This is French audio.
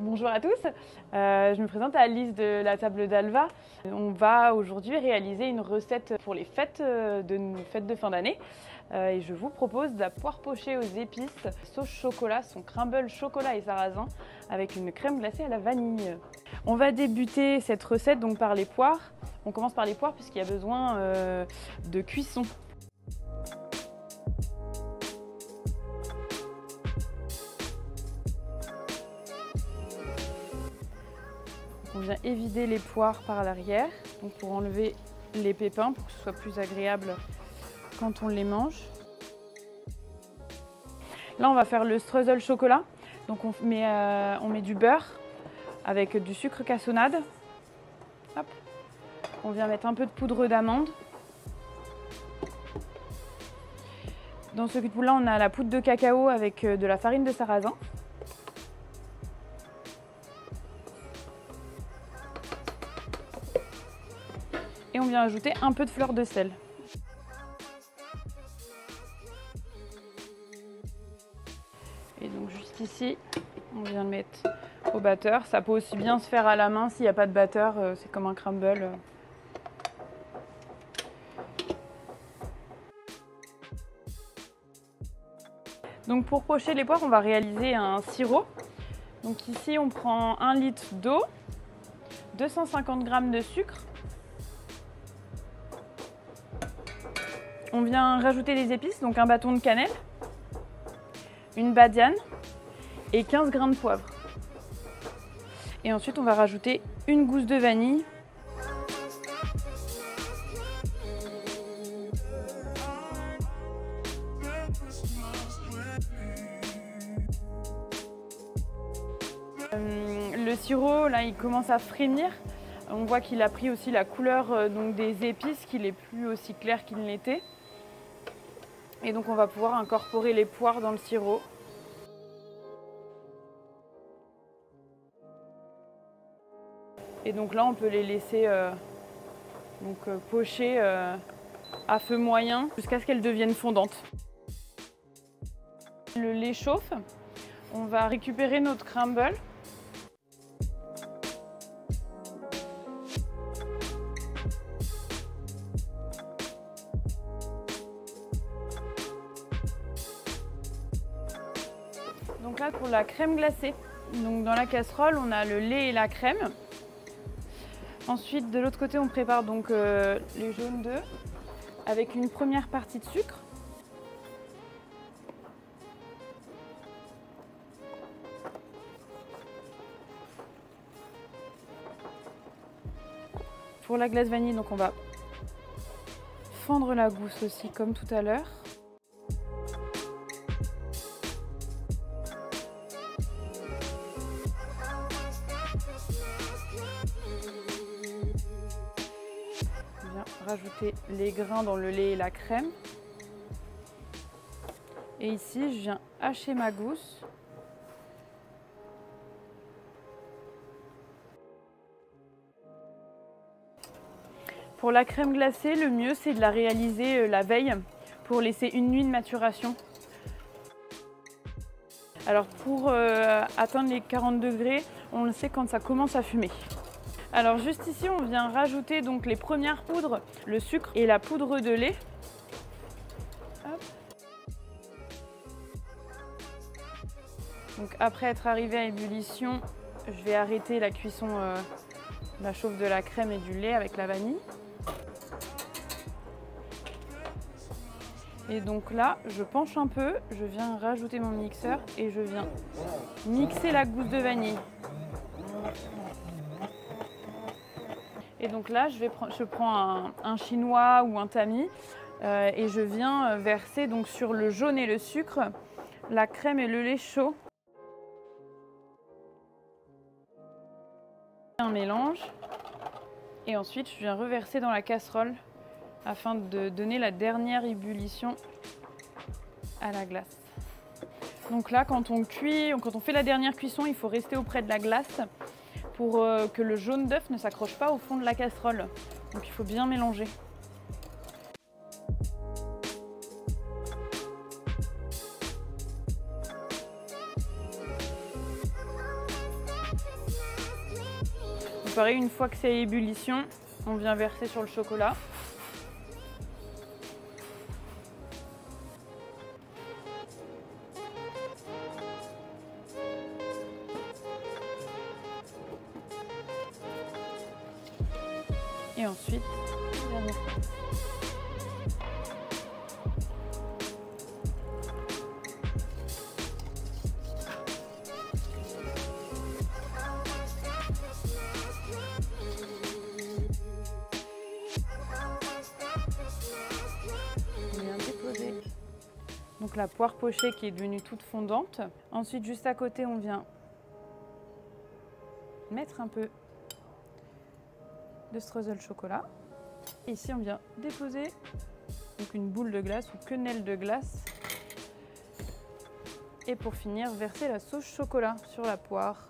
Bonjour à tous, je me présente Alice de la table d'Alva. On va aujourd'hui réaliser une recette pour les fêtes de fin d'année. Et je vous propose de la poire pochée aux épices, sauce chocolat, son crumble chocolat et sarrasin avec une crème glacée à la vanille. On va débuter cette recette donc par les poires. On commence par les poires puisqu'il y a besoin de cuisson. On vient évider les poires par l'arrière, donc pour enlever les pépins, pour que ce soit plus agréable quand on les mange. Là, on va faire le streusel chocolat. Donc on met du beurre avec du sucre cassonade. Hop. On vient mettre un peu de poudre d'amande. Dans ce cul-de-poule-là, on a la poudre de cacao avec de la farine de sarrasin. Et on vient ajouter un peu de fleur de sel. Et donc juste ici, on vient le mettre au batteur. Ça peut aussi bien se faire à la main s'il n'y a pas de batteur, c'est comme un crumble. Donc pour pocher les poires, on va réaliser un sirop. Donc ici, on prend 1 litre d'eau, 250 g de sucre. On vient rajouter des épices, donc un bâton de cannelle, une badiane et 15 g de poivre. Et ensuite, on va rajouter une gousse de vanille. Le sirop, là, il commence à frémir. On voit qu'il a pris aussi la couleur donc des épices, qu'il est plus aussi clair qu'il l'était. Et donc on va pouvoir incorporer les poires dans le sirop. Et donc là on peut les laisser pocher à feu moyen jusqu'à ce qu'elles deviennent fondantes. Le lait chauffe, on va récupérer notre crumble. Donc là pour la crème glacée, donc dans la casserole on a le lait et la crème. Ensuite de l'autre côté on prépare donc les jaunes d'œufs avec une première partie de sucre. Pour la glace vanille, donc on va fendre la gousse aussi comme tout à l'heure. Rajouter les grains dans le lait et la crème. Et ici, je viens hacher ma gousse. Pour la crème glacée, le mieux c'est de la réaliser la veille pour laisser une nuit de maturation. Alors pour atteindre les 40 degrés, on le sait quand ça commence à fumer. Alors juste ici, on vient rajouter donc les premières poudres, le sucre et la poudre de lait. Hop. Donc après être arrivé à ébullition, je vais arrêter la cuisson, la chauffe de la crème et du lait avec la vanille. Et donc là, je penche un peu, je viens rajouter mon mixeur et je viens mixer la gousse de vanille. Et donc là, je prends un chinois ou un tamis et je viens verser donc sur le jaune et le sucre, la crème et le lait chaud. Un mélange et ensuite je viens reverser dans la casserole afin de donner la dernière ébullition à la glace. Donc là, quand on fait la dernière cuisson, il faut rester auprès de la glace pour que le jaune d'œuf ne s'accroche pas au fond de la casserole. Donc il faut bien mélanger. Donc pareil, une fois que c'est à ébullition, on vient verser sur le chocolat. Et ensuite, dernière fois. On vient déposer donc la poire pochée qui est devenue toute fondante. Ensuite, juste à côté, on vient mettre un peu de streusel chocolat. Et ici, on vient déposer donc une boule de glace ou quenelle de glace. Et pour finir, verser la sauce chocolat sur la poire.